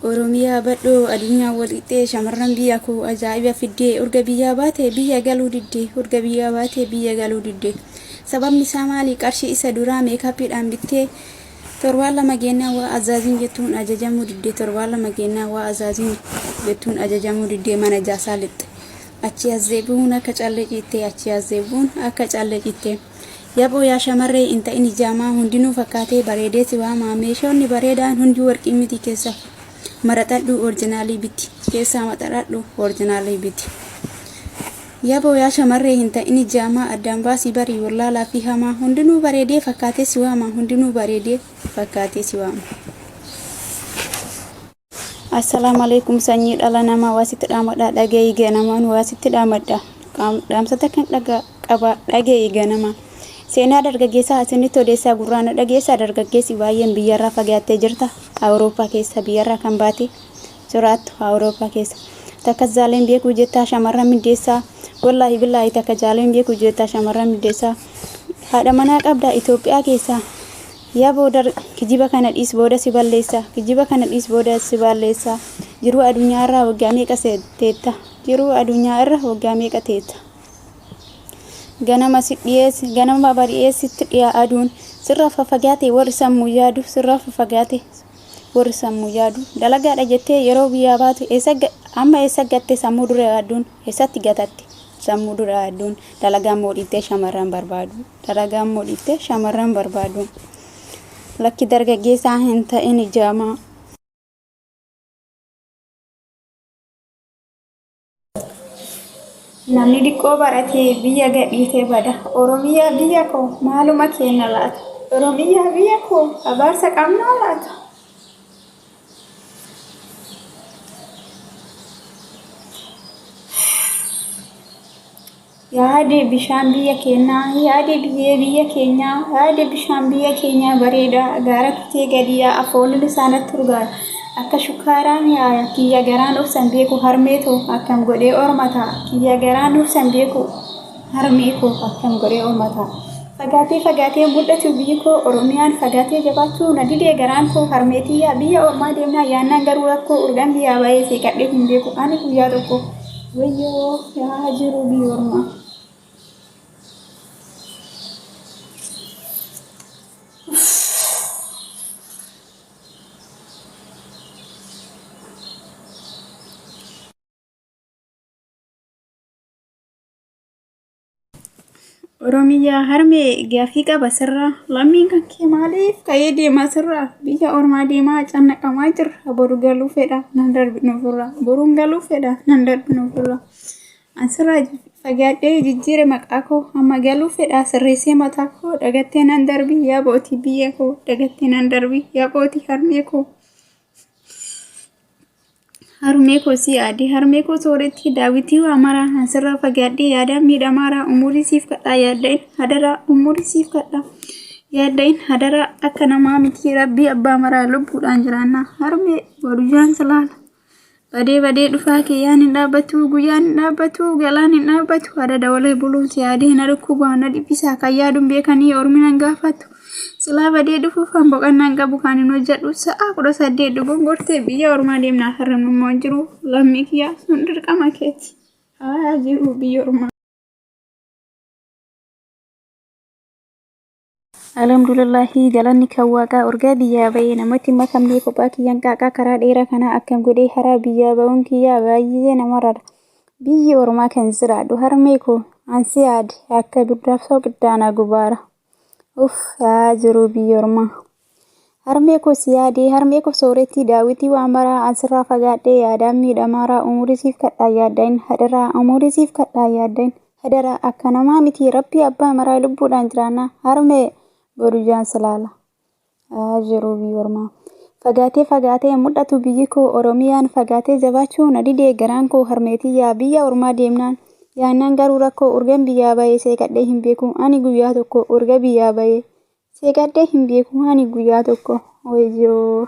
Oromiyaa badhoo addunyaa walitti shamarran biyya koo ajaa'iba fiddee urga biyyaa baatee biyya galuu diddee urga biyyaa baatee biyya galuu diddee sababni isaa maali qarshii isa duraa meekaapiidhaan bittee torbaan lama geenyaa waa azaaziin jettuun ajajamuu diddee torbaan lama geenyaa waa azaaziin jettuun ajajamuu diddee mana jaasaa lixxe achi azzeebuun akka callee ciittee achi azzeebuun akka callee ciittee yaboo yaa shamarree inta inni jaamaa hundinuu fakkaatee bareedee si waamaa meeshoonni bareedaan hundi warqii miti keessa maratadhu orjinaalii biti keessaa maxaradhu orjinaalii biti yaboo yaa shamarree hinta inni jaamaa addaan baasii barii wallaalaa fi hamaa hundinuu bareedee fakkaatee si waama hundinuu bareedee fakkaatee si waama. Assalaamu alaykum sanyii dhala namaa waasitti dhaamadha dhagee ganamaan waasitti dhaamadha dhaamsata kan qaba dhagee ganamaa seenaa dargaggeessaa asinitti odeessaa gurraana dhageessaa dargaggeessi baay'een biyyarraa fagaattee jirta Awurooppaa keessa biyyarraa kan baate jiraattu Awurooppaa keessa takka jaaleen beekuu jettaa shamarran middeessaa wallahi billahi takka jaaleen beekuu jettaa shamarran middeessaa haadha manaa qabda Itoophiyaa keessa yaa booda kijiba kana dhiis booda si balleessa kijiba kana dhiis booda si balleessa jiruu addunyaa irraa waggaa meeqa teetta jiruu addunyaa irra waggaa meeqa teetta ganama si dhiyees ganama bari'eessitti dhiyaa aduun sirra fagaate warri sammuu yaadu sirra fagaate warri sammuu yaadu dalagaadha jettee yeroo biyyaa baatu amma eessa gatte sammuu dura aduun eessatti gatatte sammuu dura aduun dalagaan moodhittee shamarran barbaadu dalagaan moodhittee shamarran barbaadu lakki dargaggeessaa hin ta'in ijaamaa. Namni diqqoo baratee biyya gadhiitee bada Oromiyaa biyya koo maaluma kenna laata Oromiyaa biyya koo abaarsa qabnaa laata. Yaade bishaan biyya keenyaa yaade biyya keenyaa yaade bishaan biyya keenyaa bareeda gaara kutee gadi yaa'a foolli isaanitti urgaa akka shukaaraan yaaya kiyya garaan obsan beeku harmeeto akkam godhee ormata kiyya garaan obsan beeku harmeeto akkam godhee ormata fagaatee mul'atu biyyi koo Oromiyaan fagaatee jabaachuu na didee garaan koo harmeetiyyaa biyya ormaa deemnaa yaannaan garuu rakkoo urgaan biyyaa baay'ee seeqadhee hin beeku ani guyyaa tokko wayyoo yaa jiru biyya ormaa. Oromiyaa harmee gaafii qaba sirraa lammiin kan kee maaliif ka'ee deemaa sirraa biyya ormaa deemaa cannaqamaa jirra boru galuu fedha nan darbinu ofirraa boruun galuu fedha nan darbinu ofirraa asirraa fagaadhee jijjiire maqaa koo amma galuu fedha sirreessee mataa koo dagattee nan darbi yaa bootii biyya koo dagattee nan darbi yaa bootii harmee koo. Harmee koo si yaade harmee koo sooretti daawwitii waamara asirraa fagaadhee yaada miidhamaara umurii siif kadhaa yaaddain hadara umurii siif kadhaa yaaddain hadara akka namaa miti rabbii abbaa maraa lubbuudhaan jiraanna harmee boruujaan salaala badee dhufaa kiyyaan hin dhaabbatu guyyaan hin dhaabbatu galaan hin dhaabbatu hadada walee buluun si yaadee na dhukkubaa na dhibbisaa kan yaaduun beekanii orminan gaafatu. Silaa badee dhufuuf boqonnaan qabu kan hin hojjedhu sa'a 18 dogongortee biyya ormaa deemnaa harramnummaa jiru lammii kiyyaa sun dirqama keeti haa jiru biyya ormaa. Alhamdulillahi galanni kan waaqaa urgaa biyyaa bahee namatti makamnee kophaa kiyyaan qaaqaa karaa dheeraa kana akkam godhee haraa biyyaa bahuun kiyyaa baay'ee nama rara biyyi ormaa kan jiraadhu harmee koo ansi yaade akka biddaaf soqiddaanaa gubaara. yaa jiru biyya ormaa harmee koo si yaadee harmee koo sooretti daawwitii waamaraa asirraa fagaadhee yaadaan miidhamaara umurii siif kadhaa yaaddain hadaraa umurii siif kadhaa yaaddain hadaraa akka namaa miti rabbii abbaa maraa lubbuudhaan jiraanna harmee boruujaan salaala yaa jiru biyya ormaa fagaatee mul'atu biyyi koo Oromiyaan fagaatee jabaachuu na didee garaan koo harmeetiyyaa biyya ormaa deemnaan. Yaannaan garuu rakkoo urgaan biyyaa bahee seeqadhee hin beeku ani guyyaa tokko urga biyyaa bahee seeqadhee hin beeku ani guyyaa tokko wayyoo.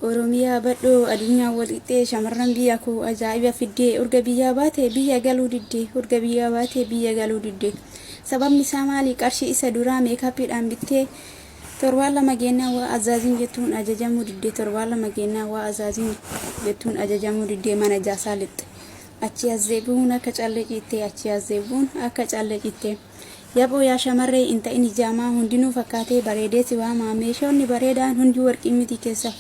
Oromiyaa badhoo addunyaa walitti shamarran biyya koo ajaa'iba fiddee urga biyyaa baatee biyya galuu diddee urga biyyaa baatee biyya galuu diddee sababni isaa maali qarshii isa duraa meekaapiidhaan bittee Torbaan lama geenyaa waa azaazin jettuun ajajamuu diddee torbaan lama geenyaa waa azaazin jettuun ajajamuu diddee mana jaasaa lixxe. Achi as deebi'uun akka callee ciittee achi as deebi'uun akka callee ciittee. Yaboo yaa shamarree hin ta'in ijaamaa hundinuu fakkaatee bareedee si waamaa meeshoonni bareedaan hundi warqii miti keessa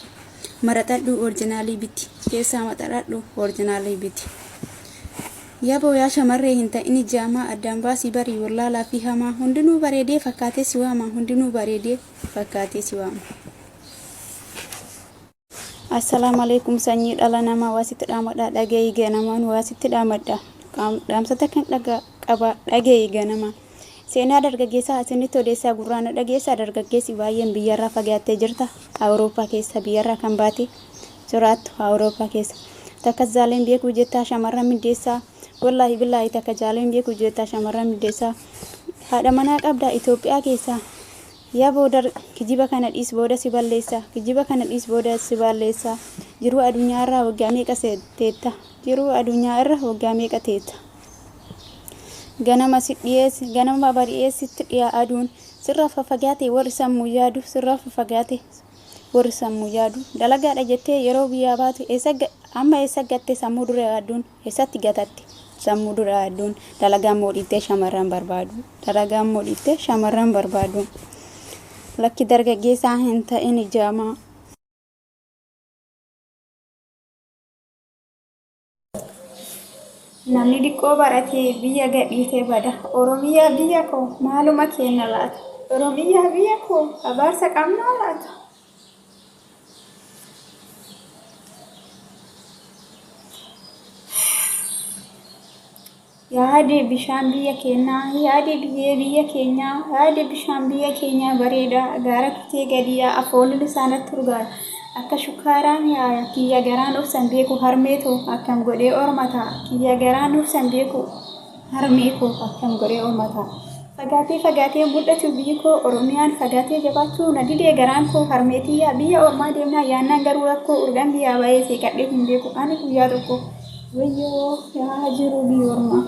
maraxadhu orjinaalii biti keessaa maxaradhu orjinaalii biti. Yaboo yaa shamarree hin ta'in ijaamaa addaan baasii barii wallaalaa fi hamaa hundinuu bareedee fakkaatee si waamaa hundinuu bareedee fakkaatee si waamaa. Assalaamu alaikum sanyii dhala namaa waasitti dhaamadha dhaga'ii ganamaan waasitti dhaamadha dhaamsata kan qaba dhaga'ii ganamaa. Seenaa dargaggeessaa asinitti odeessaa gurraana dhageessaa dargaggeessi baay'een biyyarraa fagaattee jirta Awurooppaa keessa biyyarraa kan baate jiraattu Awurooppaa keessa takka jaaleen beekuu jettaa shamarran middeessaa wallahi billahi takka jaaleen beekuu jettaa shamarran middeessaa haadha manaa qabda Itoophiyaa keessa yaa booda kijiba kana dhiis booda si balleessa kijiba kana dhiis booda si balleessa jiruu addunyaa irraa waggaa meeqa teetta jiruu addunyaa irraa waggaa meeqa teetta. Ganama sidhiyees ganama bari'eessitti dhiyaa aduun sirraa fagaatee warri sammuu yaadu sirraa fagaatee warri sammuu yaadu dalagaadha jettee yeroo biyyaa baatu amma eessa gatte sammuu dura aduun eessatti gatatte sammuu dura aduun dalagaan moodhittee shamarran barbaadu dalagaan moodhittee shamarran barbaadu lakki dargaggeessaa hin ta'in ijaamaa. Namni diqqoo baratee biyya gadhiitee bada Oromiyaa biyya koo maaluma kenna laata Oromiyaa biyya koo abaarsa qabnaa laata. Yaade bishaan biyya keenyaa yaade biyya keenyaa yaade bishaan biyya keenyaa bareedaa gaara kutee gadiyaa afoolli isaanitti urgaa akka shukaaraan yaaya kiyya garaan obsan beeku harmeetu akkam godhee ormata kiyya garaan obsan beeku harmeeku akkam godhee ormata. Fagaatee mul'atu biyyi koo Oromiyaan fagaatee jabaachuu na didee garaan koo harmeetiyyaa biyya ormaa deemnaa yaannaan garuu rakkoo urgaan biyyaa baay'ee seeqadhee hin beeku ani guyyaa tokko wayyoo yaa jiru biyya ormaa.